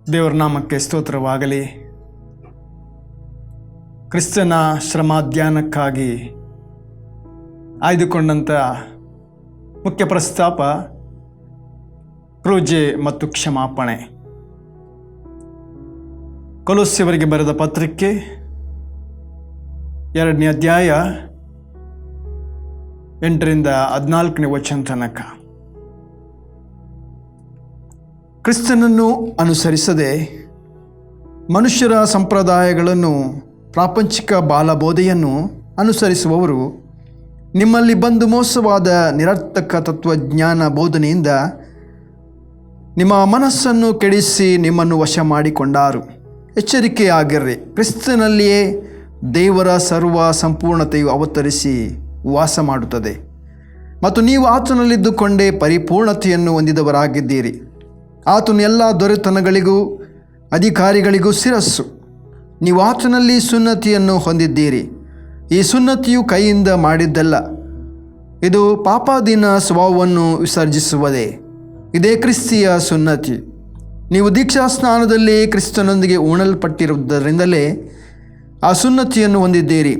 ದೇವರ ನಾಮಕ್ಕೆ ಸ್ತೋತ್ರವಾಗಲಿ. ಕ್ರಿಸ್ತನ ಶ್ರಮಾಧ್ಯಾನಕ್ಕಾಗಿ ಆಯ್ದುಕೊಂಡಂಥ ಮುಖ್ಯ ಪ್ರಸ್ತಾಪ ಕ್ರೂಜೆ ಮತ್ತು ಕ್ಷಮಾಪಣೆ. ಕೊಲೊಸ್ಸೆಯವರಿಗೆ ಬರೆದ ಪತ್ರಿಕೆ 2ನೇ ಅಧ್ಯಾಯ 8ರಿಂದ 14ನೇ ವಚನ ತನಕ. ಕ್ರಿಸ್ತನನ್ನು ಅನುಸರಿಸದೆ ಮನುಷ್ಯರ ಸಂಪ್ರದಾಯಗಳನ್ನು, ಪ್ರಾಪಂಚಿಕ ಬಾಲಬೋಧೆಯನ್ನು ಅನುಸರಿಸುವವರು ನಿಮ್ಮಲ್ಲಿ ಬಂದು ಮೋಸವಾದ ನಿರರ್ಥಕ ತತ್ವಜ್ಞಾನ ಬೋಧನೆಯಿಂದ ನಿಮ್ಮ ಮನಸ್ಸನ್ನು ಕೆಡಿಸಿ ನಿಮ್ಮನ್ನು ವಶ ಮಾಡಿಕೊಂಡಾರು. ಎಚ್ಚರಿಕೆಯಾಗಿರ್ರಿ. ಕ್ರಿಸ್ತನಲ್ಲಿಯೇ ದೇವರ ಸರ್ವ ಸಂಪೂರ್ಣತೆಯು ಅವತರಿಸಿ ವಾಸ ಮಾಡುತ್ತದೆ ಮತ್ತು ನೀವು ಆತನಲ್ಲಿದ್ದುಕೊಂಡೇ ಪರಿಪೂರ್ಣತೆಯನ್ನು ಹೊಂದಿದವರಾಗಿದ್ದೀರಿ. ಆತನು ಎಲ್ಲ ದೊರೆತನಗಳಿಗೂ ಅಧಿಕಾರಿಗಳಿಗೂ ಶಿರಸ್ಸು. ನೀವು ಆತನಲ್ಲಿ ಸುನ್ನತಿಯನ್ನು ಹೊಂದಿದ್ದೀರಿ. ಈ ಸುನ್ನತಿಯು ಕೈಯಿಂದ ಮಾಡಿದ್ದಲ್ಲ, ಇದು ಪಾಪಾಧೀನ ಸ್ವಭಾವವನ್ನು ವಿಸರ್ಜಿಸುವುದೇ. ಇದೇ ಕ್ರಿಸ್ತಿಯ ಸುನ್ನತಿ. ನೀವು ದೀಕ್ಷಾಸ್ನಾನದಲ್ಲಿ ಕ್ರಿಸ್ತನೊಂದಿಗೆ ಉಣಲ್ಪಟ್ಟಿರುವುದರಿಂದಲೇ ಆ ಸುನ್ನತಿಯನ್ನು ಹೊಂದಿದ್ದೀರಿ.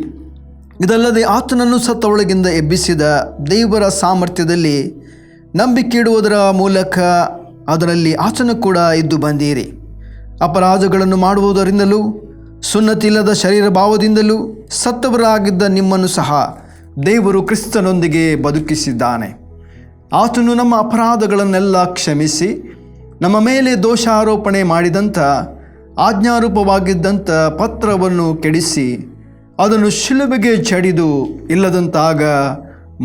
ಇದಲ್ಲದೆ ಆತನನ್ನು ಸತ್ತೊಳಗಿಂದ ಎಬ್ಬಿಸಿದ ದೇವರ ಸಾಮರ್ಥ್ಯದಲ್ಲಿ ನಂಬಿಕೆ ಇಡುವುದರ ಮೂಲಕ ಅದರಲ್ಲಿ ಆತನು ಕೂಡ ಇದ್ದು ಬಂದೀರಿ. ಅಪರಾಧಗಳನ್ನು ಮಾಡುವುದರಿಂದಲೂ ಸುನ್ನತಿ ಇಲ್ಲದ ಶರೀರ ಭಾವದಿಂದಲೂ ಸತ್ತವರಾಗಿದ್ದ ನಿಮ್ಮನ್ನು ಸಹ ದೇವರು ಕ್ರಿಸ್ತನೊಂದಿಗೆ ಬದುಕಿಸಿದ್ದಾನೆ. ಆತನು ನಮ್ಮ ಅಪರಾಧಗಳನ್ನೆಲ್ಲ ಕ್ಷಮಿಸಿ ನಮ್ಮ ಮೇಲೆ ದೋಷಾರೋಪಣೆ ಮಾಡಿದಂಥ ಆಜ್ಞಾರೂಪವಾಗಿದ್ದಂಥ ಪತ್ರವನ್ನು ಕೆಡಿಸಿ ಅದನ್ನು ಶಿಲುಬೆಗೆ ಜಡಿದು ಇಲ್ಲದಂತಾಗ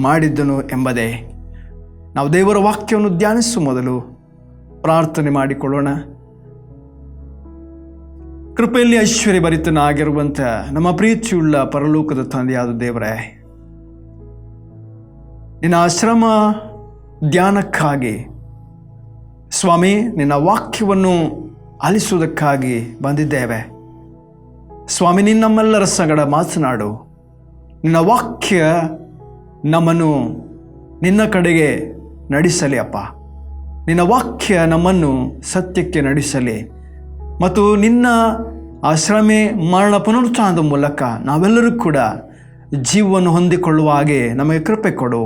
ಮಾಡಿದ್ದನು ಎಂಬುದೇ. ನಾವು ದೇವರ ವಾಕ್ಯವನ್ನು ಧ್ಯಾನಿಸುವ ಮೊದಲು ಪ್ರಾರ್ಥನೆ ಮಾಡಿಕೊಳ್ಳೋಣ. ಕೃಪೆಯಲ್ಲಿ ಐಶ್ವರ್ಯಭರಿತನಾಗಿರುವಂಥ ನಮ್ಮ ಪ್ರೀತಿಯುಳ್ಳ ಪರಲೋಕದ ತಂದೆಯಾದ ದೇವರೇ, ನಿನ್ನ ಶ್ರಮ ಧ್ಯಾನಕ್ಕಾಗಿ ಸ್ವಾಮಿ, ನಿನ್ನ ವಾಕ್ಯವನ್ನು ಆಲಿಸುವುದಕ್ಕಾಗಿ ಬಂದಿದ್ದೇವೆ. ಸ್ವಾಮಿ, ನೀನು ನಮ್ಮೆಲ್ಲರ ಸಂಗಡ ಮಾತನಾಡು. ನಿನ್ನ ವಾಕ್ಯ ನಮ್ಮನ್ನು ನಿನ್ನ ಕಡೆಗೆ ನಡೆಸಲಿ ಅಪ್ಪ. ನಿನ್ನ ವಾಕ್ಯ ನಮ್ಮನ್ನು ಸತ್ಯಕ್ಕೆ ನಡೆಸಲಿ ಮತ್ತು ನಿನ್ನ ಆ ಶ್ರಮೆ ಮರಣ ಪುನರುತ್ಥಾನದ ಮೂಲಕ ನಾವೆಲ್ಲರೂ ಕೂಡ ಜೀವವನ್ನು ಹೊಂದಿಕೊಳ್ಳುವ ಹಾಗೆ ನಮಗೆ ಕೃಪೆ ಕೊಡು.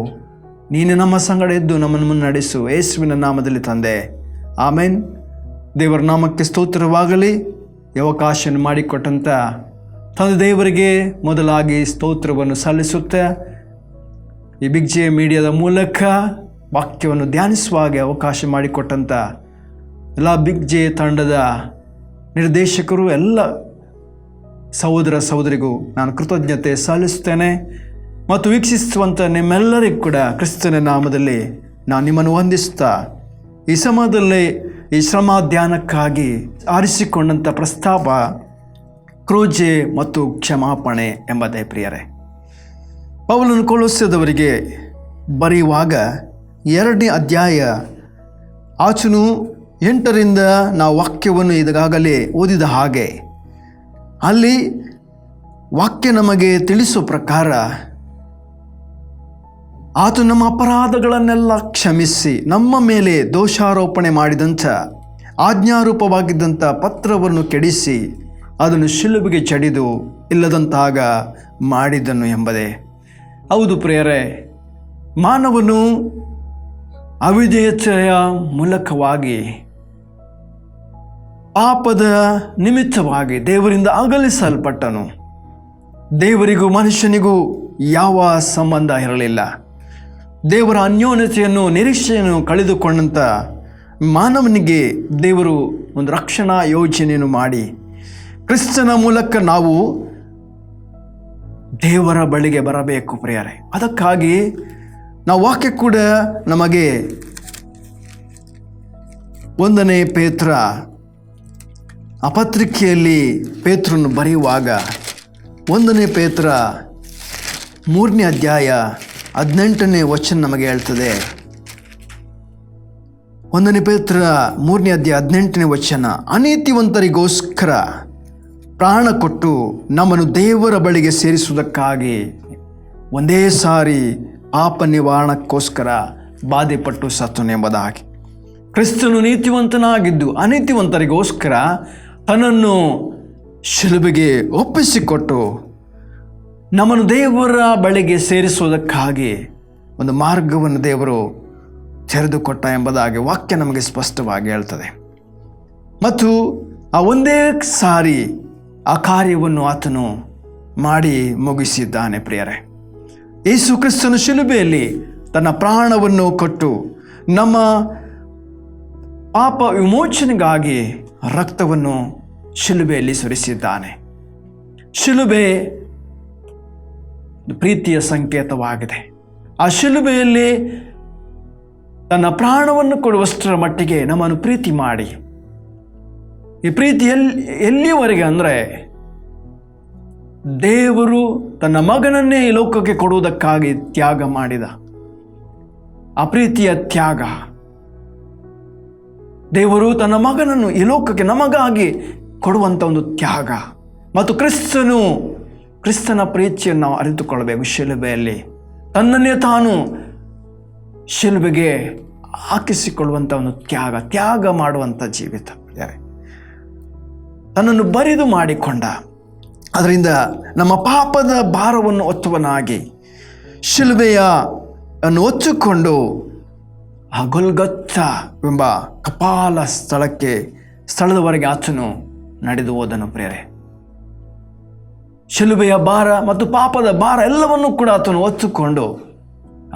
ನೀನು ನಮ್ಮ ಸಂಗಡ ಇದ್ದು ನಮ್ಮನ್ನು ಮುನ್ನಡೆಸು. ಯೇಸುವಿನ ನಾಮದಲ್ಲಿ ತಂದೆ, ಆಮೇನ್. ದೇವರ ನಾಮಕ್ಕೆ ಸ್ತೋತ್ರವಾಗಲಿ. ಈ ಅವಕಾಶವನ್ನು ಮಾಡಿಕೊಟ್ಟಂಥ ತಂದೆ ದೇವರಿಗೆ ಮೊದಲಾಗಿ ಸ್ತೋತ್ರವನ್ನು ಸಲ್ಲಿಸುತ್ತೆ. ಈ ಬಿಗ್ ಜೆ ಮೀಡಿಯಾದ ಮೂಲಕ ವಾಕ್ಯವನ್ನು ಧ್ಯಾನಿಸುವ ಹಾಗೆ ಅವಕಾಶ ಮಾಡಿಕೊಟ್ಟಂಥ ಎಲ್ಲ ಬಿಗ್ ಜೆ ತಂಡದ ನಿರ್ದೇಶಕರು, ಎಲ್ಲ ಸಹೋದರ ಸಹೋದರಿಗೂ ನಾನು ಕೃತಜ್ಞತೆ ಸಲ್ಲಿಸ್ತೇನೆ. ಮತ್ತು ವೀಕ್ಷಿಸುವಂಥ ನಿಮ್ಮೆಲ್ಲರಿಗೂ ಕೂಡ ಕ್ರಿಸ್ತನ ನಾಮದಲ್ಲಿ ನಾನು ನಿಮ್ಮನ್ನು ವಂದಿಸ್ತಾ ಈ ಸಮಯದಲ್ಲಿ ಈ ಶ್ರಮ ಧ್ಯಾನಕ್ಕಾಗಿ ಆರಿಸಿಕೊಂಡಂಥ ಪ್ರಸ್ತಾಪ ಕ್ರೂಜೆ ಮತ್ತು ಕ್ಷಮಾಪಣೆ ಎಂಬುದೇ. ಪ್ರಿಯರೇ, ಪೌಲನು ಕೊಲೊಸ್ಸೆಯವರಿಗೆ ಬರೆಯುವಾಗ 2ನೇ ಅಧ್ಯಾಯ ಆಚನು 8ರಿಂದ ನಾವು ವಾಕ್ಯವನ್ನು ಈಗಾಗಲೇ ಓದಿದ ಹಾಗೆ ಅಲ್ಲಿ ವಾಕ್ಯ ನಮಗೆ ತಿಳಿಸೋ ಪ್ರಕಾರ ಆತ ನಮ್ಮ ಅಪರಾಧಗಳನ್ನೆಲ್ಲ ಕ್ಷಮಿಸಿ ನಮ್ಮ ಮೇಲೆ ದೋಷಾರೋಪಣೆ ಮಾಡಿದಂಥ ಆಜ್ಞಾರೂಪವಾಗಿದ್ದಂಥ ಪತ್ರವನ್ನು ಕೆಡಿಸಿ ಅದನ್ನು ಶಿಲುಬೆಗೆ ಜಡಿದು ಇಲ್ಲದಂತಾಗ ಮಾಡಿದನು ಎಂಬುದೇ. ಹೌದು ಪ್ರಿಯರೇ, ಮಾನವನು ಅವಿಧೇಯತೆಯ ಮೂಲಕವಾಗಿ ಪಾಪದ ನಿಮಿತ್ತವಾಗಿ ದೇವರಿಂದ ಅಗಲಿಸಲ್ಪಟ್ಟನು. ದೇವರಿಗೂ ಮನುಷ್ಯನಿಗೂ ಯಾವ ಸಂಬಂಧ ಇರಲಿಲ್ಲ. ದೇವರ ಅನ್ಯೋನ್ಯತೆಯನ್ನು, ನಿರೀಕ್ಷೆಯನ್ನು ಕಳೆದುಕೊಂಡಂಥ ಮಾನವನಿಗೆ ದೇವರು ಒಂದು ರಕ್ಷಣಾ ಯೋಜನೆಯನ್ನು ಮಾಡಿ ಕ್ರಿಸ್ತನ ಮೂಲಕ ನಾವು ದೇವರ ಬಳಿಗೆ ಬರಬೇಕು ಪ್ರಿಯರೇ. ಅದಕ್ಕಾಗಿ ನಾವು ವಾಕ್ಯ ಕೂಡ ನಮಗೆ 1ನೇ ಪೇತ್ರ ಆ ಪತ್ರಿಕೆಯಲ್ಲಿ ಪೇತ್ರನು ಬರೆಯುವಾಗ 1ನೇ ಪೇತ್ರ 3ನೇ ಅಧ್ಯಾಯ 18ನೇ ವಚನ ನಮಗೆ ಹೇಳ್ತದೆ. 1ನೇ ಪೇತ್ರ 3ನೇ ಅಧ್ಯಾಯ 18ನೇ ವಚನ, ಅನೀತಿವಂತರಿಗೋಸ್ಕರ ಪ್ರಾಣ ಕೊಟ್ಟು ನಮ್ಮನ್ನು ದೇವರ ಬಳಿಗೆ ಸೇರಿಸುವುದಕ್ಕಾಗಿ ಒಂದೇ ಸಾರಿ ಪಾಪ ನಿವಾರಣಕ್ಕೋಸ್ಕರ ಬಾಧೆಪಟ್ಟು ಸತ್ತನು ಎಂಬುದಾಗಿ. ಕ್ರಿಸ್ತನು ನೀತಿವಂತನಾಗಿದ್ದು ಅನೀತಿವಂತರಿಗೋಸ್ಕರ ತನ್ನನ್ನು ಶಿಲುಬೆಗೆ ಒಪ್ಪಿಸಿಕೊಟ್ಟು ನಮ್ಮನ್ನು ದೇವರ ಬಳಿಗೆ ಸೇರಿಸುವುದಕ್ಕಾಗಿ ಒಂದು ಮಾರ್ಗವನ್ನು ದೇವರು ತೆರೆದುಕೊಟ್ಟ ಎಂಬುದಾಗಿ ವಾಕ್ಯ ನಮಗೆ ಸ್ಪಷ್ಟವಾಗಿ ಹೇಳ್ತದೆ. ಮತ್ತು ಆ ಒಂದೇ ಸಾರಿ ಆ ಕಾರ್ಯವನ್ನು ಆತನು ಮಾಡಿ ಮುಗಿಸಿದ್ದಾನೆ. ಪ್ರಿಯರೇ, ಯೇಸು ಕ್ರಿಸ್ತನು ಶಿಲುಬೆಯಲ್ಲಿ ತನ್ನ ಪ್ರಾಣವನ್ನು ಕೊಟ್ಟು ನಮ್ಮ ಪಾಪ ವಿಮೋಚನೆಗಾಗಿ ರಕ್ತವನ್ನು ಶಿಲುಬೆಯಲ್ಲಿ ಸುರಿಸಿದ್ದಾನೆ. ಶಿಲುಬೆ ಪ್ರೀತಿಯ ಸಂಕೇತವಾಗಿದೆ. ಆ ಶಿಲುಬೆಯಲ್ಲಿ ತನ್ನ ಪ್ರಾಣವನ್ನು ಕೊಡುವಷ್ಟರ ಮಟ್ಟಿಗೆ ನಮ್ಮನ್ನು ಪ್ರೀತಿ ಮಾಡಿ, ಈ ಪ್ರೀತಿ ಎಲ್ಲಿಯವರೆಗೆ ಅಂದರೆ ದೇವರು ತನ್ನ ಮಗನನ್ನೇ ಈ ಲೋಕಕ್ಕೆ ಕೊಡುವುದಕ್ಕಾಗಿ ತ್ಯಾಗ ಮಾಡಿದ ಆ ಪ್ರೀತಿಯ ತ್ಯಾಗ. ದೇವರು ತನ್ನ ಮಗನನ್ನು ಈ ಲೋಕಕ್ಕೆ ನಮಗಾಗಿ ಕೊಡುವಂಥ ಒಂದು ತ್ಯಾಗ. ಮತ್ತು ಕ್ರಿಸ್ತನ ಪ್ರೀತಿಯನ್ನು ನಾವು ಅರಿತುಕೊಳ್ಳಬೇಕು. ಶಿಲುಬೆಯಲ್ಲಿ ತನ್ನನ್ನೇ ತಾನು ಶಿಲುಬೆಗೆ ಹಾಕಿಸಿಕೊಳ್ಳುವಂಥ ಒಂದು ತ್ಯಾಗ ಮಾಡುವಂಥ ಜೀವಿತ. ತನ್ನನ್ನು ಬರಿದು ಮಾಡಿಕೊಂಡ, ಅದರಿಂದ ನಮ್ಮ ಪಾಪದ ಭಾರವನ್ನು ಹೊತ್ತವನಾಗಿ ಶಿಲುಬೆಯನ್ನು ಹೊತ್ತುಕೊಂಡು ಆ ಗೊಲ್ಗೊತ್ತಾ ಎಂಬ ಕಪಾಲ ಸ್ಥಳದವರೆಗೆ ಆತನು ನಡೆದು ಹೋದನು. ಪ್ರಿಯರೇ, ಶಿಲುಬೆಯ ಭಾರ ಮತ್ತು ಪಾಪದ ಭಾರ ಎಲ್ಲವನ್ನೂ ಕೂಡ ಆತನು ಹೊತ್ತುಕೊಂಡು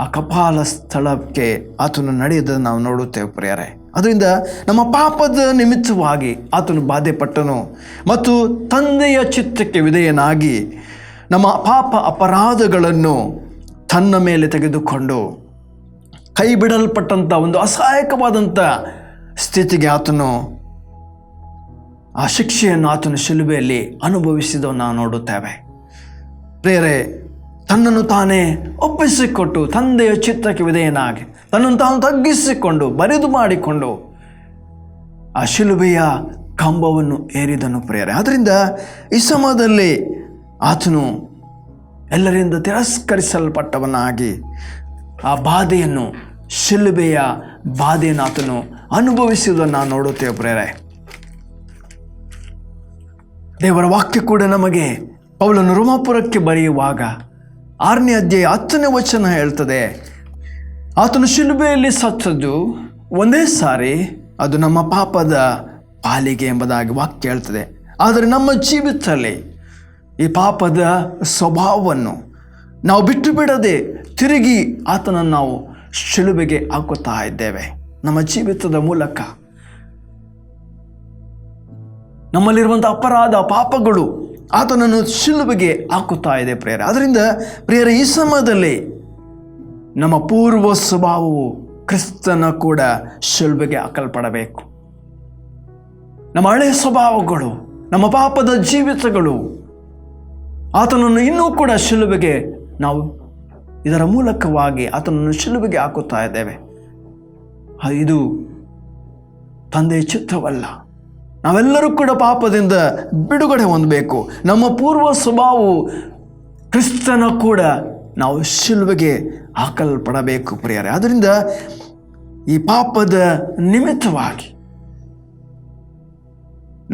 ಆ ಕಪಾಲ ಸ್ಥಳಕ್ಕೆ ಆತನು ನಡೆಯುವುದನ್ನು ನಾವು ನೋಡುತ್ತೇವೆ. ಪ್ರಿಯರೇ, ಅದರಿಂದ ನಮ್ಮ ಪಾಪದ ನಿಮಿತ್ತವಾಗಿ ಆತನು ಬಾಧೆಪಟ್ಟನು ಮತ್ತು ತಂದೆಯ ಚಿತ್ತಕ್ಕೆ ವಿಧೇಯನಾಗಿ ನಮ್ಮ ಪಾಪ ಅಪರಾಧಗಳನ್ನು ತನ್ನ ಮೇಲೆ ತೆಗೆದುಕೊಂಡು ಕೈ ಬಿಡಲ್ಪಟ್ಟಂಥ ಒಂದು ಅಸಹಾಯಕವಾದಂಥ ಸ್ಥಿತಿಗೆ ಆತನು ಆ ಶಿಕ್ಷೆಯನ್ನು ಆತನು ಶಿಲುಬೆಯಲ್ಲಿ ಅನುಭವಿಸಿದವನ್ನು ನಾವು ನೋಡುತ್ತೇವೆ. ಪ್ರಿಯರೇ, ತನ್ನನ್ನು ತಾನೇ ಒಪ್ಪಿಸಿಕೊಟ್ಟು ತಂದೆಯ ಚಿತ್ತಕ್ಕೆ ವಿಧೇಯನಾಗಿ ತನ್ನನ್ನು ತಾನು ತಗ್ಗಿಸಿಕೊಂಡು ಬರಿದು ಮಾಡಿಕೊಂಡು ಆ ಶಿಲುಬೆಯ ಕಂಬವನ್ನು ಏರಿದನು. ಪ್ರಿಯರೇ, ಅದರಿಂದ ಈ ಸಮಯದಲ್ಲಿ ಆತನು ಎಲ್ಲರಿಂದ ತಿರಸ್ಕರಿಸಲ್ಪಟ್ಟವನಾಗಿ ಆ ಬಾಧೆಯನ್ನು, ಶಿಲುಬೆಯ ಬಾಧೆಯನ್ನು ಆತನು ಅನುಭವಿಸುವುದನ್ನು ನಾವು ನೋಡುತ್ತೇವೆ. ಪ್ರಿಯರೇ, ದೇವರ ವಾಕ್ಯ ಕೂಡ ನಮಗೆ ಪೌಲನು ರೋಮಾಪುರಕ್ಕೆ ಬರೆಯುವಾಗ 6ನೇ ಅಧ್ಯಾಯ 10ನೇ ವಚನ ಹೇಳ್ತದೆ, ಆತನು ಶಿಲುಬೆಯಲ್ಲಿ ಸತ್ತದ್ದು ಒಂದೇ ಸಾರಿ, ಅದು ನಮ್ಮ ಪಾಪದ ಪಾಲಿಗೆ ಎಂಬುದಾಗಿ ವಾಕ್ಯ ಹೇಳ್ತದೆ. ಆದರೆ ನಮ್ಮ ಜೀವಿತದಲ್ಲಿ ಈ ಪಾಪದ ಸ್ವಭಾವವನ್ನು ನಾವು ಬಿಟ್ಟು ಬಿಡದೆ ತಿರುಗಿ ಆತನನ್ನು ನಾವು ಶಿಲುಬೆಗೆ ಹಾಕುತ್ತಾ ಇದ್ದೇವೆ. ನಮ್ಮ ಜೀವಿತದ ಮೂಲಕ ನಮ್ಮಲ್ಲಿರುವಂಥ ಅಪರಾಧ ಪಾಪಗಳು ಆತನನ್ನು ಶಿಲುಬೆಗೆ ಹಾಕುತ್ತಾ ಇದೆ. ಪ್ರಿಯರೇ, ಅದರಿಂದ ಪ್ರಿಯರೇ, ಈ ಸಮಯದಲ್ಲಿ ನಮ್ಮ ಪೂರ್ವ ಸ್ವಭಾವವು ಕ್ರಿಸ್ತನ ಕೂಡ ಶಿಲುಬೆಗೆ ಹಾಕಲ್ಪಡಬೇಕು. ನಮ್ಮ ಹಳೆಯ ಸ್ವಭಾವಗಳು, ನಮ್ಮ ಪಾಪದ ಜೀವಿತಗಳು ಆತನನ್ನು ಇನ್ನೂ ಕೂಡ ಶಿಲುಬೆಗೆ ನಾವು ಇದರ ಮೂಲಕವಾಗಿ ಆತನನ್ನು ಶಿಲುಬೆಗೆ ಹಾಕುತ್ತಾ ಇದ್ದೇವೆ. ಇದು ತಂದೆಯ ಚಿತ್ತವಲ್ಲ. ನಾವೆಲ್ಲರೂ ಕೂಡ ಪಾಪದಿಂದ ಬಿಡುಗಡೆ ಹೊಂದಬೇಕು. ನಮ್ಮ ಪೂರ್ವ ಸ್ವಭಾವವು ಕ್ರಿಸ್ತನ ಕೂಡ ನಾವು ಶಿಲುಬೆಗೆ ಹಾಕಲ್ಪಡಬೇಕು. ಪ್ರಿಯರೇ, ಆದ್ದರಿಂದ ಈ ಪಾಪದ ನಿಮಿತ್ತವಾಗಿ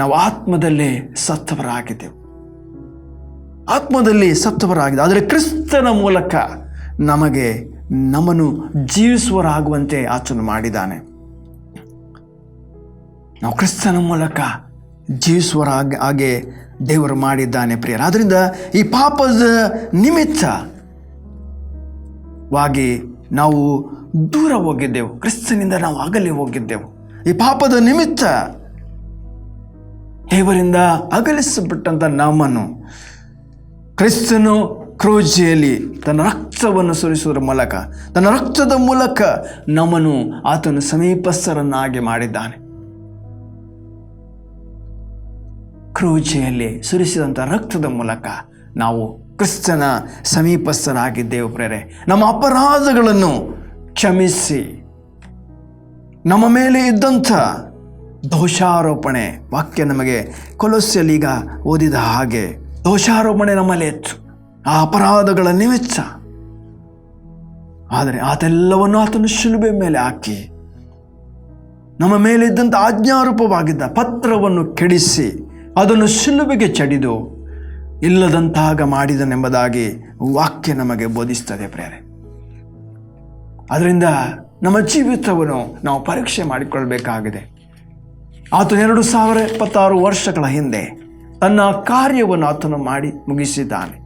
ನಾವು ಆತ್ಮದಲ್ಲಿ ಸತ್ತವರಾಗಿದ್ದೆವು. ಆದರೆ ಕ್ರಿಸ್ತನ ಮೂಲಕ ನಮ್ಮನ್ನು ಜೀವಿಸುವರಾಗುವಂತೆ ಆತನು ಮಾಡಿದ್ದಾನೆ. ನಾವು ಕ್ರಿಸ್ತನ ಮೂಲಕ ಜೀವಿಸುವ ಹಾಗೆ ದೇವರು ಮಾಡಿದ್ದಾನೆ. ಪ್ರಿಯರೇ, ಆದ್ದರಿಂದ ಈ ಪಾಪದ ನಿಮಿತ್ತವಾಗಿ ನಾವು ದೂರ ಹೋಗಿದ್ದೆವು, ಕ್ರಿಸ್ತನಿಂದ ನಾವು ಅಗಲಿ ಹೋಗಿದ್ದೆವು. ಈ ಪಾಪದ ನಿಮಿತ್ತ ದೇವರಿಂದ ಅಗಲಿಸಲ್ಪಟ್ಟಂಥ ನಮ್ಮನ್ನು ಕ್ರಿಸ್ತನು ಕ್ರೂಜೆಯಲ್ಲಿ ತನ್ನ ರಕ್ತವನ್ನು ಸುರಿಸುವುದರ ಮೂಲಕ, ತನ್ನ ರಕ್ತದ ಮೂಲಕ ನಮ್ಮನ್ನು ಆತನು ಸಮೀಪಸ್ಥರನ್ನಾಗಿ ಮಾಡಿದ್ದಾನೆ. ಕ್ರೂಜೆಯಲ್ಲಿ ಸುರಿಸಿದಂಥ ರಕ್ತದ ಮೂಲಕ ನಾವು ಕ್ರಿಸ್ತನ ಸಮೀಪಸ್ಥರಾಗಿದ್ದೇವೆ. ಪ್ರೇರೆ, ನಮ್ಮ ಅಪರಾಧಗಳನ್ನು ಕ್ಷಮಿಸಿ ನಮ್ಮ ಮೇಲೆ ಇದ್ದಂಥ ದೋಷಾರೋಪಣೆ, ವಾಕ್ಯ ನಮಗೆ ಕೊಲೊಸ್ಸೆಯಲ್ಲಿ ಈಗ ಓದಿದ ಹಾಗೆ ದೋಷಾರೋಪಣೆ ನಮ್ಮಲ್ಲಿ ಇತ್ತು, ಆ ಅಪರಾಧಗಳ ನಿಮಿತ್ತ. ಆದರೆ ಅದೆಲ್ಲವನ್ನು ಆತನು ಶಿಲುಬೆ ಮೇಲೆ ಹಾಕಿ ನಮ್ಮ ಮೇಲಿದ್ದಂಥ ಆಜ್ಞಾರೂಪವಾಗಿದ್ದ ಪತ್ರವನ್ನು ಕೆಡಿಸಿ ಅದನ್ನು ಶಿಲುಬೆಗೆ ಚಡಿದು ಇಲ್ಲದಂತಾಗ ಮಾಡಿದನೆಂಬುದಾಗಿ ವಾಕ್ಯ ನಮಗೆ ಬೋಧಿಸ್ತದೆ ಪ್ರಿಯರೇ. ಅದರಿಂದ ನಮ್ಮ ಜೀವಿತವನ್ನು ನಾವು ಪರೀಕ್ಷೆ ಮಾಡಿಕೊಳ್ಬೇಕಾಗಿದೆ. ಆತನು 2026 ವರ್ಷಗಳ ಹಿಂದೆ ತನ್ನ ಕಾರ್ಯವನ್ನು ಆತನು ಮಾಡಿ ಮುಗಿಸಿದ್ದಾನೆ.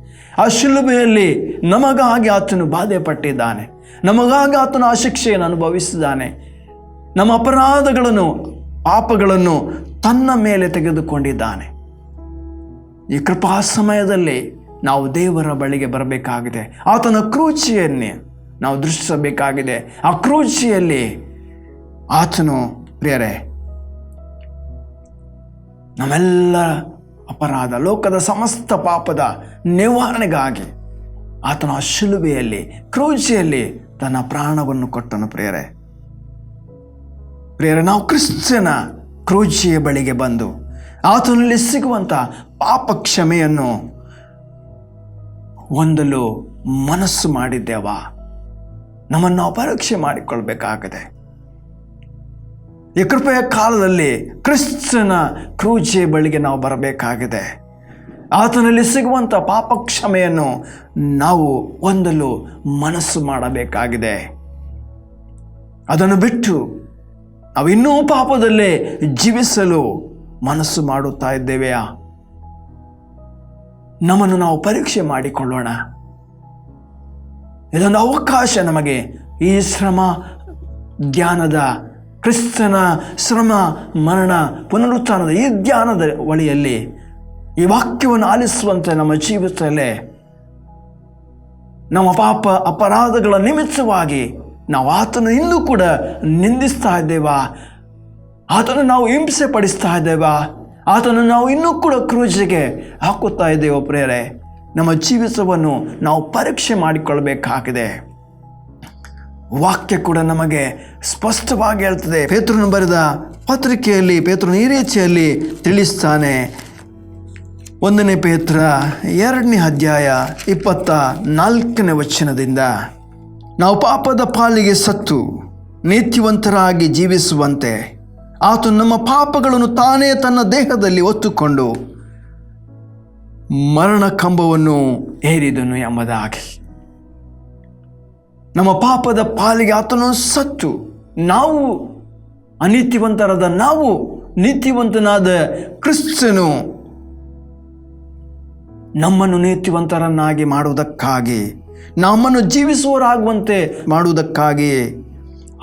ಆ ಶಿಲುಬೆಯಲ್ಲಿ ನಮಗಾಗಿ ಆತನು ಬಾಧೆ ಪಟ್ಟಿದ್ದಾನೆ. ನಮಗಾಗಿ ಆತನು ಆ ಶಿಕ್ಷೆಯನ್ನು ಅನುಭವಿಸಿದ್ದಾನೆ. ನಮ್ಮ ಅಪರಾಧಗಳನ್ನು ಪಾಪಗಳನ್ನು ತನ್ನ ಮೇಲೆ ತೆಗೆದುಕೊಂಡಿದ್ದಾನೆ. ಈ ಕೃಪಾ ಸಮಯದಲ್ಲಿ ನಾವು ದೇವರ ಬಳಿಗೆ ಬರಬೇಕಾಗಿದೆ. ಆತನ ಕ್ರೂಚಿಯನ್ನೇ ನಾವು ದೃಷ್ಟಿಸಬೇಕಾಗಿದೆ. ಆ ಕ್ರೂಚಿಯಲ್ಲಿ ಆತನು ಪ್ರಿಯರೇ ನಮ್ಮೆಲ್ಲ ಅಪರಾಧ, ಲೋಕದ ಸಮಸ್ತ ಪಾಪದ ನಿವಾರಣೆಗಾಗಿ ಆತನ ಆ ಶಿಲುಬೆಯಲ್ಲಿ ಕ್ರೂಚಿಯಲ್ಲಿ ತನ್ನ ಪ್ರಾಣವನ್ನು ಕೊಟ್ಟನು. ಪ್ರಿಯರೇ ನಾವು ಕ್ರಿಸ್ತನ ಕ್ರೂಚಿಯ ಬಳಿಗೆ ಬಂದು ಆತನಲ್ಲಿ ಸಿಗುವಂಥ ಪಾಪ ಕ್ಷಮೆಯನ್ನು ಹೊಂದಲು ಮನಸ್ಸು ಮಾಡಿದ್ದೇವಾ? ನಮ್ಮನ್ನು ನಾವು ಪರೀಕ್ಷೆ ಮಾಡಿಕೊಳ್ಬೇಕಾಗಿದೆ. ಈ ಕೃಪೆಯ ಕಾಲದಲ್ಲಿ ಕ್ರಿಸ್ತನ ಕ್ರೂಚಿಯ ಬಳಿಗೆ ನಾವು ಬರಬೇಕಾಗಿದೆ. ಆತನಲ್ಲಿ ಸಿಗುವಂಥ ಪಾಪ ಕ್ಷಮೆಯನ್ನು ನಾವು ಹೊಂದಲು ಮನಸ್ಸು ಮಾಡಬೇಕಾಗಿದೆ. ಅದನ್ನು ಬಿಟ್ಟು ನಾವು ಇನ್ನೂ ಪಾಪದಲ್ಲೇ ಜೀವಿಸಲು ಮನಸ್ಸು ಮಾಡುತ್ತಾ ಇದ್ದೇವೆಯಾ? ನಮ್ಮನ್ನು ನಾವು ಪರೀಕ್ಷೆ ಮಾಡಿಕೊಳ್ಳೋಣ. ಇದೊಂದು ಅವಕಾಶ ನಮಗೆ. ಈ ಶ್ರಮ ಧ್ಯಾನದ ಕ್ರಿಸ್ತನ ಶ್ರಮ ಮರಣ ಪುನರುತ್ಥಾನದ ಈ ಧ್ಯಾನದ ಒಳಿಯಲ್ಲಿ ಈ ವಾಕ್ಯವನ್ನು ಆಲಿಸುವಂತೆ ನಮ್ಮ ಜೀವಿತದಲ್ಲೇ ನಮ್ಮ ಪಾಪ ಅಪರಾಧಗಳ ನಿಮಿತ್ತವಾಗಿ ನಾವು ಆತನ ಇನ್ನೂ ಕೂಡ ನಿಂದಿಸ್ತಾ ಇದ್ದೇವಾ? ಆತನು ನಾವು ಹಿಂಸೆ ಪಡಿಸ್ತಾ ಇದ್ದೇವಾ? ಆತನು ನಾವು ಇನ್ನೂ ಕೂಡ ಕ್ರೂಜಿಗೆ ಹಾಕುತ್ತಾ ಇದ್ದೇವೆ? ಪ್ರಿಯರೇ, ನಮ್ಮ ಜೀವಿತವನ್ನು ನಾವು ಪರೀಕ್ಷೆ ಮಾಡಿಕೊಳ್ಬೇಕಾಗಿದೆ. ವಾಕ್ಯ ಕೂಡ ನಮಗೆ ಸ್ಪಷ್ಟವಾಗಿ ಹೇಳ್ತದೆ. ಪೇತ್ರನು ಬರೆದ ಪತ್ರಿಕೆಯಲ್ಲಿ ಪೇತ್ರನು ಈ ರೀತಿಯಲ್ಲಿ ತಿಳಿಸ್ತಾನೆ. 1 ಪೇತ್ರ 2ನೇ ಅಧ್ಯಾಯ 24ನೇ ವಚನದಿಂದ, ನಾವು ಪಾಪದ ಪಾಲಿಗೆ ಸತ್ತು ನೀತಿವಂತರಾಗಿ ಜೀವಿಸುವಂತೆ ಆತನು ನಮ್ಮ ಪಾಪಗಳನ್ನು ತಾನೇ ತನ್ನ ದೇಹದಲ್ಲಿ ಹೊತ್ತುಕೊಂಡು ಮರಣ ಕಂಬವನ್ನು ಏರಿದನು ಎಂಬುದಾಗಿ. ನಮ್ಮ ಪಾಪದ ಪಾಲಿಗೆ ಆತನು ಸತ್ತು, ನಾವು ಅನೀತಿವಂತರಾದ ನಾವು ನೀತಿವಂತನಾದ ಕ್ರಿಸ್ತನು ನಮ್ಮನ್ನು ನೀತಿವಂತರನ್ನಾಗಿ ಮಾಡುವುದಕ್ಕಾಗಿ, ನಮ್ಮನ್ನು ಜೀವಿಸುವವರಾಗುವಂತೆ ಮಾಡುವುದಕ್ಕಾಗಿ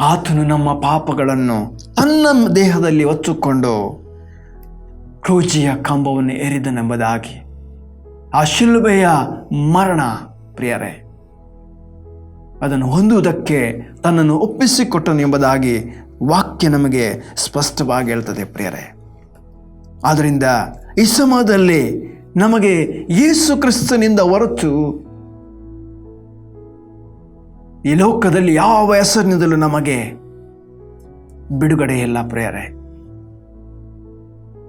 ಆತನು ನಮ್ಮ ಪಾಪಗಳನ್ನು ತನ್ನ ದೇಹದಲ್ಲಿ ಹೊತ್ತುಕೊಂಡು ಕ್ರೂಚಿಯ ಕಂಬವನ್ನು ಏರಿದನೆಂಬುದಾಗಿ. ಆ ಶಿಲುಬೆಯ ಮರಣ ಪ್ರಿಯರೇ, ಅದನ್ನು ಹೊಂದುವುದಕ್ಕೆ ತನ್ನನ್ನು ಒಪ್ಪಿಸಿಕೊಟ್ಟನು ಎಂಬುದಾಗಿ ವಾಕ್ಯ ನಮಗೆ ಸ್ಪಷ್ಟವಾಗಿ ಹೇಳ್ತದೆ ಪ್ರಿಯರೇ. ಆದ್ದರಿಂದ ಈ ಸಮಯದಲ್ಲಿ ನಮಗೆ ಯೇಸು ಕ್ರಿಸ್ತನಿಂದ ಹೊರತು ಈ ಲೋಕದಲ್ಲಿ ಯಾವ ಹೆಸರಿನಿಂದಲೂ ನಮಗೆ ಬಿಡುಗಡೆ ಇಲ್ಲ ಪ್ರಿಯರೇ.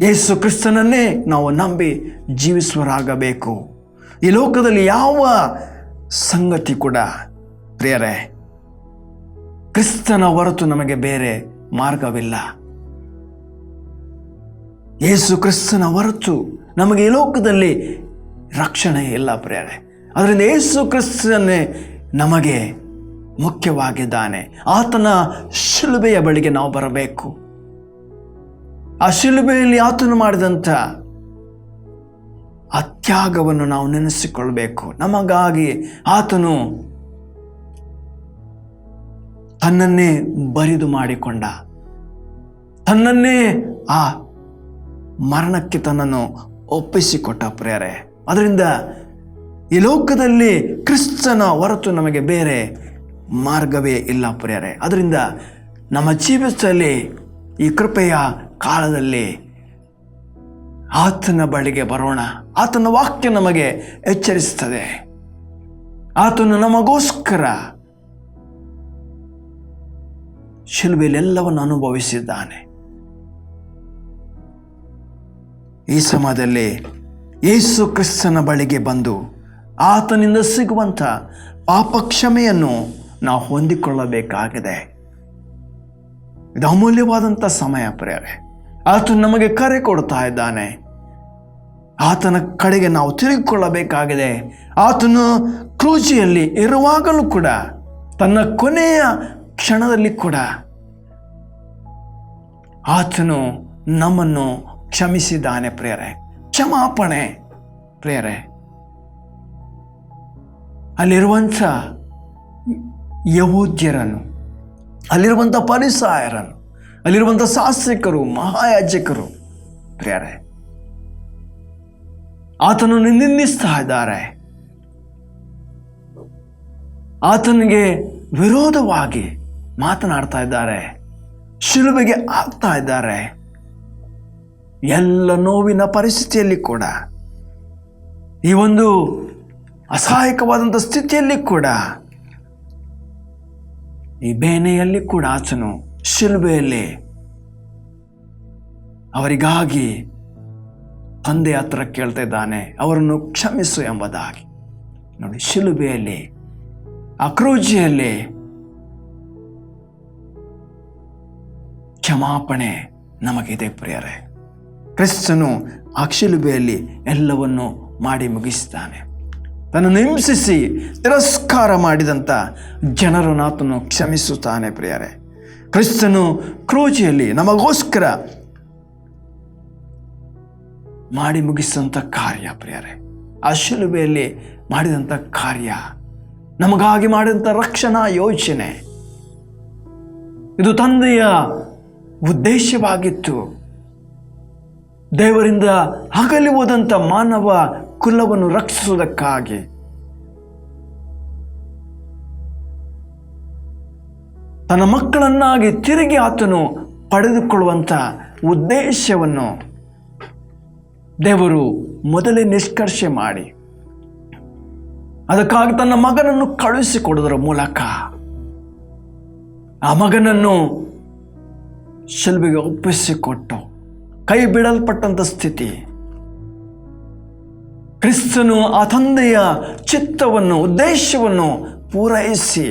ಯೇಸು ಕ್ರಿಸ್ತನನ್ನೇ ನಾವು ನಂಬಿ ಜೀವಿಸುವರಾಗಬೇಕು. ಈ ಲೋಕದಲ್ಲಿ ಯಾವ ಸಂಗತಿ ಕೂಡ ಪ್ರಿಯರೇ ಕ್ರಿಸ್ತನ ಹೊರತು ನಮಗೆ ಬೇರೆ ಮಾರ್ಗವಿಲ್ಲ. ಯೇಸು ಕ್ರಿಸ್ತನ ಹೊರತು ನಮಗೆ ಈ ಲೋಕದಲ್ಲಿ ರಕ್ಷಣೆ ಇಲ್ಲ ಪ್ರಿಯರೇ. ಅದರಿಂದ ಯೇಸು ಕ್ರಿಸ್ತನೇ ನಮಗೆ ಮುಖ್ಯವಾಗಿದ್ದಾನೆ. ಆತನ ಶಿಲುಬೆಯ ಬಳಿಗೆ ನಾವು ಬರಬೇಕು. ಆ ಶಿಲುಬೆಯಲ್ಲಿ ಆತನು ಮಾಡಿದಂಥ ಆ ತ್ಯಾಗವನ್ನು ನಾವು ನೆನೆಸಿಕೊಳ್ಬೇಕು. ನಮಗಾಗಿ ಆತನು ತನ್ನನ್ನೇ ಬರಿದು ಮಾಡಿಕೊಂಡ, ತನ್ನನ್ನೇ ಆ ಮರಣಕ್ಕೆ ತನ್ನನ್ನು ಒಪ್ಪಿಸಿಕೊಟ್ಟ ಪ್ರಿಯರೇ. ಅದರಿಂದ ಈ ಲೋಕದಲ್ಲಿ ಕ್ರಿಸ್ತನ ಹೊರತು ನಮಗೆ ಬೇರೆ ಮಾರ್ಗವೇ ಇಲ್ಲ ಪ್ರಿಯರೇ. ಅದರಿಂದ ನಮ್ಮ ಜೀವಿತದಲ್ಲಿ ಈ ಕೃಪೆಯ ಕಾಲದಲ್ಲಿ ಆತನ ಬಳಿಗೆ ಬರೋಣ. ಆತನ ವಾಕ್ಯ ನಮಗೆ ಎಚ್ಚರಿಸುತ್ತದೆ. ಆತನು ನಮಗೋಸ್ಕರ ಶಿಲುಬೆಯಲ್ಲಿ ಎಲ್ಲವನ್ನು ಅನುಭವಿಸಿದ್ದಾನೆ. ಈ ಸಮಯದಲ್ಲಿ ಯೇಸು ಕ್ರಿಸ್ತನ ಬಳಿಗೆ ಬಂದು ಆತನಿಂದ ಸಿಗುವಂಥ ಪಾಪ ಕ್ಷಮೆಯನ್ನು ನಾವು ಹೊಂದಿಕೊಳ್ಳಬೇಕಾಗಿದೆ. ಇದು ಅಮೂಲ್ಯವಾದಂಥ ಸಮಯ ಪ್ರಿಯರೇ. ಆತನು ನಮಗೆ ಕರೆ ಕೊಡ್ತಾ ಇದ್ದಾನೆ. ಆತನ ಕಡೆಗೆ ನಾವು ತಿರುಗಿಕೊಳ್ಳಬೇಕಾಗಿದೆ. ಆತನು ಕ್ರೂಜಿಯಲ್ಲಿ ಇರುವಾಗಲೂ ಕೂಡ, ತನ್ನ ಕೊನೆಯ ಕ್ಷಣದಲ್ಲಿ ಕೂಡ ಆತನು ನಮ್ಮನ್ನು ಕ್ಷಮಿಸಿದ್ದಾನೆ ಪ್ರಿಯರೇ. ಕ್ಷಮಾಪಣೆ ಪ್ರಿಯರೇ. ಅಲ್ಲಿರುವಂಥ ಯಹೂದ್ಯರನ್ನು, ಅಲ್ಲಿರುವಂಥ ಫರಿಸಾಯರನ್ನು, ಅಲ್ಲಿರುವಂಥ ಶಾಸ್ತ್ರಿಕರು, ಮಹಾಯಾಜಕರು ಪ್ರಿಯರೇ, ಆತನನ್ನು ನಿಂದಿಸ್ತಾ ಇದ್ದಾರೆ. ಆತನಿಗೆ ವಿರೋಧವಾಗಿ ಮಾತನಾಡ್ತಾ ಇದ್ದಾರೆ, ಶಿಲುಬೆಗೆ ಹಾಕ್ತಾ ಇದ್ದಾರೆ. ಎಲ್ಲ ನೋವಿನ ಪರಿಸ್ಥಿತಿಯಲ್ಲಿ ಕೂಡ, ಈ ಒಂದು ಅಸಹಾಯಕವಾದಂಥ ಸ್ಥಿತಿಯಲ್ಲಿ ಕೂಡ, ಈ ಬೇನೆಯಲ್ಲಿ ಕೂಡ ಆತನು ಶಿಲುಬೆಯಲ್ಲಿ ಅವರಿಗಾಗಿ ತಂದೆ ಹತ್ರ ಕೇಳ್ತಾ ಇದ್ದಾನೆ, ಅವರನ್ನು ಕ್ಷಮಿಸು ಎಂಬುದಾಗಿ. ನೋಡಿ, ಶಿಲುಬೆಯಲ್ಲಿ, ಆ ಕ್ರೂಜಿಯಲ್ಲಿ ಕ್ಷಮಾಪಣೆ ನಮಗಿದೆ ಪ್ರಿಯರೇ. ಕ್ರಿಸ್ತನು ಆ ಶಿಲುಬೆಯಲ್ಲಿ ಎಲ್ಲವನ್ನು ಮಾಡಿ ಮುಗಿಸಿದ್ದಾನೆ. ತನ್ನನ್ನು ಹಿಂಸಿಸಿ ತಿರಸ್ಕಾರ ಮಾಡಿದಂಥ ಜನರನ್ನು ಆತನು ಕ್ಷಮಿಸುತ್ತಾನೆ ಪ್ರಿಯರೇ. ಕ್ರಿಸ್ತನು ಕ್ರೂಜಿಯಲ್ಲಿ ನಮಗೋಸ್ಕರ ಮಾಡಿ ಮುಗಿಸಿದಂಥ ಕಾರ್ಯ ಪ್ರಿಯರೇ, ಆ ಶಿಲುಬೆಯಲ್ಲಿ ಮಾಡಿದಂಥ ಕಾರ್ಯ, ನಮಗಾಗಿ ಮಾಡಿದಂಥ ರಕ್ಷಣಾ ಯೋಜನೆ, ಇದು ತಂದೆಯ ಉದ್ದೇಶವಾಗಿತ್ತು. ದೇವರಿಂದ ಅಗಲಿ ಹೋದಂಥ ಮಾನವ ಕುಲವನ್ನು ರಕ್ಷಿಸುವುದಕ್ಕಾಗಿ ತನ್ನ ಮಕ್ಕಳನ್ನಾಗಿ ತಿರುಗಿ ಆತನು ಪಡೆದುಕೊಳ್ಳುವಂಥ ಉದ್ದೇಶವನ್ನು ದೇವರು ಮೊದಲೇ ನಿಷ್ಕರ್ಷೆ ಮಾಡಿ, ಅದಕ್ಕಾಗಿ ತನ್ನ ಮಗನನ್ನು ಕಳುಹಿಸಿಕೊಡುವುದರ ಮೂಲಕ ಆ ಮಗನನ್ನು ಶಿಲುಬೆಗೆ ಒಪ್ಪಿಸಿಕೊಟ್ಟು ಕೈ ಬಿಡಲ್ಪಟ್ಟಂಥ ಸ್ಥಿತಿ, ಕ್ರಿಸ್ತನು ಆ ತಂದೆಯ ಚಿತ್ತವನ್ನು, ಉದ್ದೇಶವನ್ನು ಪೂರೈಸಿ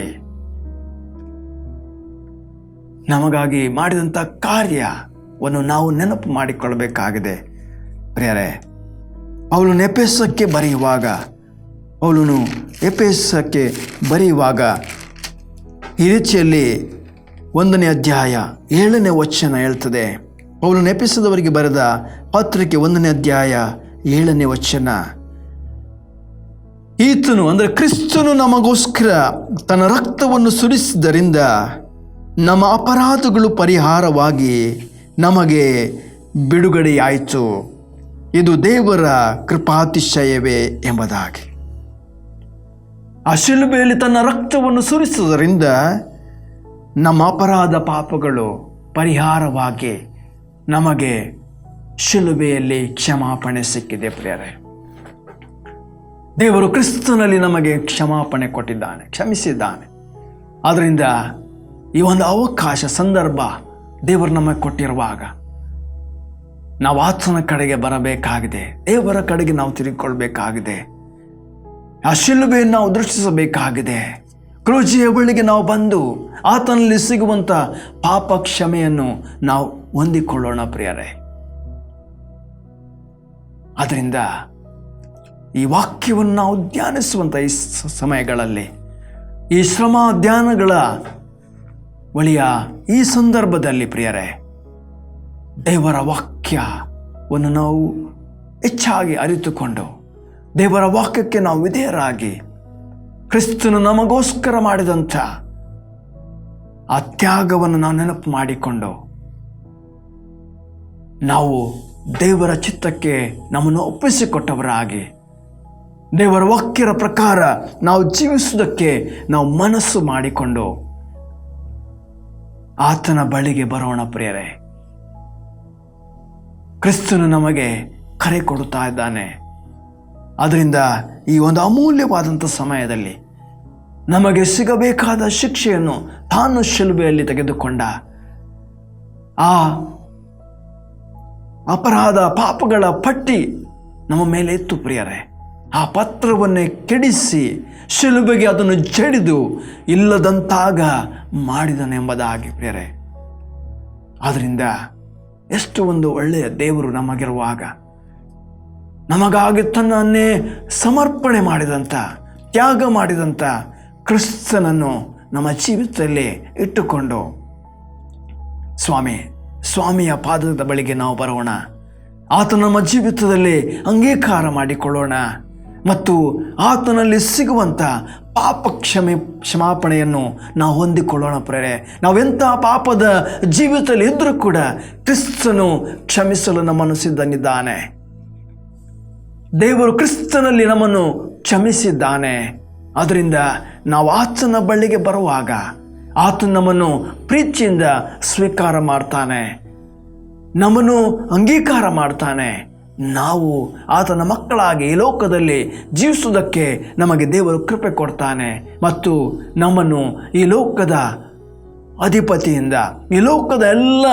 ನಮಗಾಗಿ ಮಾಡಿದಂಥ ಕಾರ್ಯವನ್ನು ನಾವು ನೆನಪು ಮಾಡಿಕೊಳ್ಳಬೇಕಾಗಿದೆ ಪ್ರಿಯರೇ. ಪೌಲನು ಎಫೆಸಕ್ಕೆ ಬರೆಯುವಾಗ ಈ ರೀತಿಯಲ್ಲಿ 1ನೇ ಅಧ್ಯಾಯ 7ನೇ ವಚನ ಹೇಳ್ತದೆ. ಪೌಲನು ಎಫೆಸದವರಿಗೆ ಬರೆದ ಪತ್ರಿಕೆ 1ನೇ ಅಧ್ಯಾಯ 7ನೇ ವಚನ, ಈತನು ಅಂದರೆ ಕ್ರಿಸ್ತನು ನಮಗೋಸ್ಕರ ತನ್ನ ರಕ್ತವನ್ನು ಸುರಿಸಿದ್ದರಿಂದ ನಮ್ಮ ಅಪರಾಧಗಳು ಪರಿಹಾರವಾಗಿ ನಮಗೆ ಬಿಡುಗಡೆಯಾಯಿತು. ಇದು ದೇವರ ಕೃಪಾತಿಶಯವೇ ಎಂಬುದಾಗಿ. ಆ ಶಿಲುಬೆಯಲ್ಲಿ ತನ್ನ ರಕ್ತವನ್ನು ಸುರಿಸುವುದರಿಂದ ನಮ್ಮ ಅಪರಾಧ ಪಾಪಗಳು ಪರಿಹಾರವಾಗಿ ನಮಗೆ ಶಿಲುಬೆಯಲ್ಲಿ ಕ್ಷಮಾಪಣೆ ಸಿಕ್ಕಿದೆ ಪ್ರಿಯರೇ. ದೇವರು ಕ್ರಿಸ್ತನಲ್ಲಿ ನಮಗೆ ಕ್ಷಮಾಪಣೆ ಕೊಟ್ಟಿದ್ದಾನೆ, ಕ್ಷಮಿಸಿದ್ದಾನೆ. ಆದ್ದರಿಂದ ಈ ಒಂದು ಅವಕಾಶ, ಸಂದರ್ಭ ದೇವರು ನಮಗೆ ಕೊಟ್ಟಿರುವಾಗ ನಾವು ಆತನ ಕಡೆಗೆ ಬರಬೇಕಾಗಿದೆ, ದೇವರ ಕಡೆಗೆ ನಾವು ತಿರುಗಿಕೊಳ್ಬೇಕಾಗಿದೆ. ಆ ಶಿಲುಬೆಯನ್ನು ನಾವು ದೃಷ್ಟಿಸಬೇಕಾಗಿದೆ. ಕ್ರೂಜಿಯ ಬಳಿಗೆ ನಾವು ಬಂದು ಆತನಲ್ಲಿ ಸಿಗುವಂಥ ಪಾಪ ಕ್ಷಮೆಯನ್ನು ನಾವು ಹೊಂದಿಕೊಳ್ಳೋಣ ಪ್ರಿಯರೇ. ಆದ್ದರಿಂದ ಈ ವಾಕ್ಯವನ್ನು ನಾವು ಧ್ಯಾನಿಸುವಂಥ ಈ ಸಮಯಗಳಲ್ಲಿ, ಈ ಶ್ರಮ ಧ್ಯಾನಗಳ ಒಳಿಯ ಈ ಸಂದರ್ಭದಲ್ಲಿ ಪ್ರಿಯರೇ, ದೇವರ ವಾಕ್ಯವನ್ನು ನಾವು ಹೆಚ್ಚಾಗಿ ಅರಿತುಕೊಂಡು ದೇವರ ವಾಕ್ಯಕ್ಕೆ ನಾವು ವಿಧೇಯರಾಗಿ ಕ್ರಿಸ್ತನು ನಮಗೋಸ್ಕರ ಮಾಡಿದಂಥ ಆ ತ್ಯಾಗವನ್ನು ನಾವು ನೆನಪು ಮಾಡಿಕೊಂಡು ನಾವು ದೇವರ ಚಿತ್ತಕ್ಕೆ ನಮ್ಮನ್ನು ಒಪ್ಪಿಸಿಕೊಟ್ಟವರಾಗಿ ದೇವರ ವಾಕ್ಯದ ಪ್ರಕಾರ ನಾವು ಜೀವಿಸುವುದಕ್ಕೆ ನಾವು ಮನಸ್ಸು ಮಾಡಿಕೊಂಡು ಆತನ ಬಳಿಗೆ ಬರೋಣ ಪ್ರಿಯರೇ. ಕ್ರಿಸ್ತನು ನಮಗೆ ಕರೆ ಕೊಡುತ್ತಾ ಇದ್ದಾನೆ. ಆದ್ದರಿಂದ ಈ ಒಂದು ಅಮೂಲ್ಯವಾದಂಥ ಸಮಯದಲ್ಲಿ ನಮಗೆ ಸಿಗಬೇಕಾದ ಶಿಕ್ಷೆಯನ್ನು ತಾನು ಶಿಲುಬೆಯಲ್ಲಿ ತೆಗೆದುಕೊಂಡ ಆ ಅಪರಾಧ ಪಾಪಗಳ ಪಟ್ಟಿ ನಮ್ಮ ಮೇಲೆ ಇತ್ತು ಪ್ರಿಯರೇ. ಆ ಪತ್ರವನ್ನೇ ಕೆಡಿಸಿ ಶಿಲುಬೆಗೆ ಅದನ್ನು ಜಡಿದು ಇಲ್ಲದಂತಾಗ ಮಾಡಿದನೆಂಬುದಾಗಿ ಪ್ರಿಯರೇ. ಆದ್ದರಿಂದ ಎಷ್ಟು ಒಂದು ಒಳ್ಳೆಯ ದೇವರು ನಮಗಿರುವಾಗ, ನಮಗಾಗಿ ತನ್ನನ್ನೇ ಸಮರ್ಪಣೆ ಮಾಡಿದಂಥ, ತ್ಯಾಗ ಮಾಡಿದಂಥ ಕ್ರಿಸ್ತನನ್ನು ನಮ್ಮ ಜೀವಿತದಲ್ಲಿ ಇಟ್ಟುಕೊಂಡು ಸ್ವಾಮಿಯ ಪಾದದ ಬಳಿಗೆ ನಾವು ಬರೋಣ. ಆತ ನಮ್ಮ ಜೀವಿತದಲ್ಲಿ ಅಂಗೀಕಾರ ಮಾಡಿಕೊಳ್ಳೋಣ ಮತ್ತು ಆತನಲ್ಲಿ ಸಿಗುವಂಥ ಕ್ಷಮಾಪಣೆಯನ್ನು ನಾವು ಹೊಂದಿಕೊಳ್ಳೋಣ. ಪ್ರೇರೆ, ನಾವೆಂಥ ಪಾಪದ ಜೀವಿತದಲ್ಲಿ ಇದ್ದರೂ ಕೂಡ ಕ್ರಿಸ್ತನು ಕ್ಷಮಿಸಲು ನಮ್ಮನ್ನು ಸಿದ್ಧನಿದ್ದಾನೆ. ದೇವರು ಕ್ರಿಸ್ತನಲ್ಲಿ ನಮ್ಮನ್ನು ಕ್ಷಮಿಸಿದ್ದಾನೆ. ಅದರಿಂದ ನಾವು ಆತನ ಬಳಿಗೆ ಬರುವಾಗ ಆತನು ನಮ್ಮನ್ನು ಪ್ರೀತಿಯಿಂದ ಸ್ವೀಕಾರ ಮಾಡ್ತಾನೆ, ನಮ್ಮನ್ನು ಅಂಗೀಕಾರ ಮಾಡ್ತಾನೆ. ನಾವು ಆತನ ಮಕ್ಕಳಾಗಿ ಈ ಲೋಕದಲ್ಲಿ ಜೀವಿಸುವುದಕ್ಕೆ ನಮಗೆ ದೇವರು ಕೃಪೆ ಕೊಡ್ತಾನೆ ಮತ್ತು ನಮ್ಮನ್ನು ಈ ಲೋಕದ ಅಧಿಪತಿಯಿಂದ, ಈ ಲೋಕದ ಎಲ್ಲ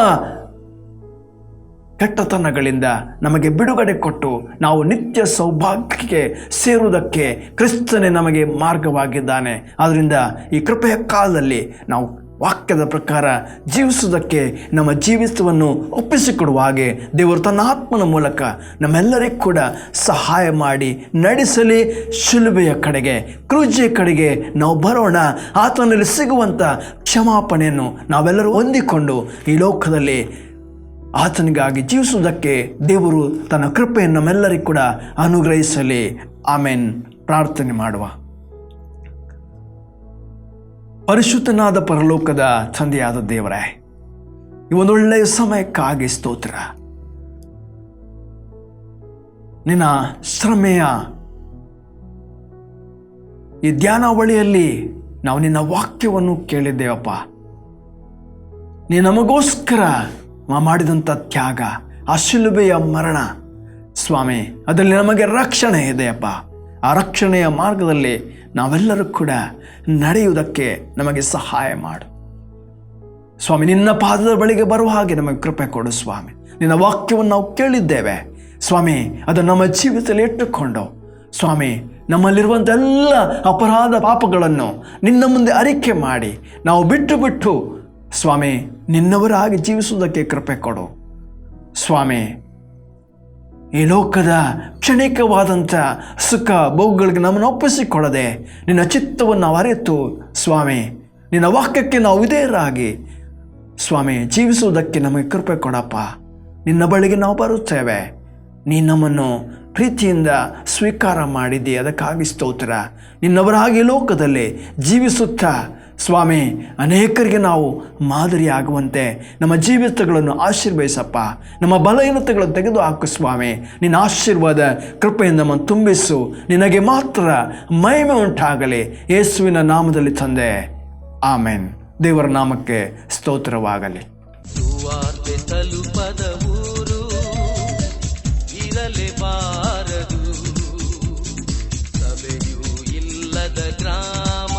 ಕೆಟ್ಟತನಗಳಿಂದ ನಮಗೆ ಬಿಡುಗಡೆ ಕೊಟ್ಟು ನಾವು ನಿತ್ಯ ಸೌಭಾಗ್ಯಕ್ಕೆ ಸೇರುವುದಕ್ಕೆ ಕ್ರಿಸ್ತನೇ ನಮಗೆ ಮಾರ್ಗವಾಗಿದ್ದಾನೆ. ಆದ್ದರಿಂದ ಈ ಕೃಪೆಯ ಕಾಲದಲ್ಲಿ ನಾವು ವಾಕ್ಯದ ಪ್ರಕಾರ ಜೀವಿಸುವುದಕ್ಕೆ ನಮ್ಮ ಜೀವಿತವನ್ನು ಒಪ್ಪಿಸಿಕೊಡುವ ಹಾಗೆ ದೇವರು ತನ್ನ ಆತ್ಮನ ಮೂಲಕ ನಮ್ಮೆಲ್ಲರಿಗೂ ಕೂಡ ಸಹಾಯ ಮಾಡಿ ನಡೆಸಲಿ. ಶಿಲುಬೆಯ ಕಡೆಗೆ, ಕ್ರೂಜೆಯ ಕಡೆಗೆ ನಾವು ಬರೋಣ. ಆತನಲ್ಲಿ ಸಿಗುವಂಥ ಕ್ಷಮಾಪಣೆಯನ್ನು ನಾವೆಲ್ಲರೂ ಹೊಂದಿಕೊಂಡು ಈ ಲೋಕದಲ್ಲಿ ಆತನಿಗಾಗಿ ಜೀವಿಸುವುದಕ್ಕೆ ದೇವರು ತನ್ನ ಕೃಪೆಯನ್ನು ನಮ್ಮೆಲ್ಲರಿಗೂ ಕೂಡ ಅನುಗ್ರಹಿಸಲಿ. ಆಮೇನ್. ಪ್ರಾರ್ಥನೆ ಮಾಡುವ. ಪರಿಶುದ್ಧನಾದ ಪರಲೋಕದ ತಂದೆಯಾದ ದೇವರೇ, ಈ ಒಂದೊಳ್ಳೆಯ ಸಮಯಕ್ಕಾಗಿ ಸ್ತೋತ್ರ. ನಿನ್ನ ಶ್ರಮೆಯ ಈ ಧ್ಯಾನಾವಳಿಯಲ್ಲಿ ನಾವು ನಿನ್ನ ವಾಕ್ಯವನ್ನು ಕೇಳಿದ್ದೇವಪ್ಪ. ನೀ ನಮಗೋಸ್ಕರ ಮಾಡಿದಂಥ ತ್ಯಾಗ, ಆ ಶಿಲುಬೆಯ ಮರಣ ಸ್ವಾಮಿ, ಅದರಲ್ಲಿ ನಮಗೆ ರಕ್ಷಣೆ ಇದೆಯಪ್ಪ. ಆ ರಕ್ಷಣೆಯ ಮಾರ್ಗದಲ್ಲಿ ನಾವೆಲ್ಲರೂ ಕೂಡ ನಡೆಯುವುದಕ್ಕೆ ನಮಗೆ ಸಹಾಯ ಮಾಡು ಸ್ವಾಮಿ. ನಿನ್ನ ಪಾದದ ಬಳಿಗೆ ಬರುವ ಹಾಗೆ ನಮಗೆ ಕೃಪೆ ಕೊಡು ಸ್ವಾಮಿ. ನಿನ್ನ ವಾಕ್ಯವನ್ನು ನಾವು ಕೇಳಿದ್ದೇವೆ ಸ್ವಾಮಿ, ಅದನ್ನು ನಮ್ಮ ಜೀವಿತದಲ್ಲಿ ಇಟ್ಟುಕೊಂಡು ಸ್ವಾಮಿ, ನಮ್ಮಲ್ಲಿರುವಂಥ ಎಲ್ಲ ಅಪರಾಧ ಪಾಪಗಳನ್ನು ನಿನ್ನ ಮುಂದೆ ಅರಿಕೆ ಮಾಡಿ ನಾವು ಬಿಟ್ಟು ಸ್ವಾಮಿ ನಿನ್ನವರಾಗಿ ಜೀವಿಸುವುದಕ್ಕೆ ಕೃಪೆ ಕೊಡು ಸ್ವಾಮಿ. ಈ ಲೋಕದ ಕ್ಷಣಿಕವಾದಂಥ ಸುಖ ಭೋಗಗಳಿಗೆ ನಮ್ಮನ್ನು ಒಪ್ಪಿಸಿಕೊಳ್ಳದೆ ನಿನ್ನ ಚಿತ್ತವನ್ನು ನಾವು ಅರಿತು ಸ್ವಾಮಿ, ನಿನ್ನ ವಾಕ್ಯಕ್ಕೆ ನಾವು ವಿಧೇಯರಾಗಿ ಸ್ವಾಮಿ ಜೀವಿಸುವುದಕ್ಕೆ ನಮಗೆ ಕೃಪೆ ಕೊಡಪ್ಪ. ನಿನ್ನ ಬಳಿಗೆ ನಾವು ಬರುತ್ತೇವೆ. ನೀ ನಮ್ಮನ್ನು ಪ್ರೀತಿಯಿಂದ ಸ್ವೀಕಾರ ಮಾಡಿದ್ದಿ, ಅದಕ್ಕಾಗಿ ಸ್ತೋತ್ರ. ನಿನ್ನವರಾಗಿ ಲೋಕದಲ್ಲಿ ಜೀವಿಸುತ್ತಾ ಸ್ವಾಮಿ ಅನೇಕರಿಗೆ ನಾವು ಮಾದರಿಯಾಗುವಂತೆ ನಮ್ಮ ಜೀವಿತಗಳನ್ನು ಆಶೀರ್ವದಿಸಪ್ಪ. ನಮ್ಮ ಬಲಹೀನತೆಗಳನ್ನು ತೆಗೆದು ಹಾಕು ಸ್ವಾಮಿ. ನಿನ್ನ ಆಶೀರ್ವಾದ ಕೃಪೆಯಿಂದ ನಮ್ಮನ್ನು ತುಂಬಿಸು. ನಿನಗೆ ಮಾತ್ರ ಮಹಿಮೆ ಉಂಟಾಗಲಿ. ಯೇಸುವಿನ ನಾಮದಲ್ಲಿ ತಂದೆ, ಆಮೆನ್. ದೇವರ ನಾಮಕ್ಕೆ ಸ್ತೋತ್ರವಾಗಲಿ. ಸುವಾರ್ತೆ ತಲುಪದ ಊರು ಇರಲೇಬಾರದು, ಸಭೆಯೂ ಇಲ್ಲದ ಗ್ರಾಮ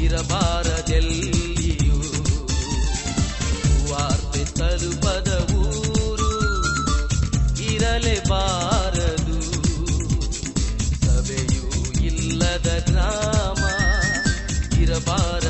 ಇರಬಾರದೆಲ್ಲಿಯೂ. ಸುವಾರ್ತೆ ತಲುಪದ ಊರು ಇರಲೇಬಾರದು, ಸಭೆಯೂ ಇಲ್ಲದ ಗ್ರಾಮ ಇರಬಾರದು.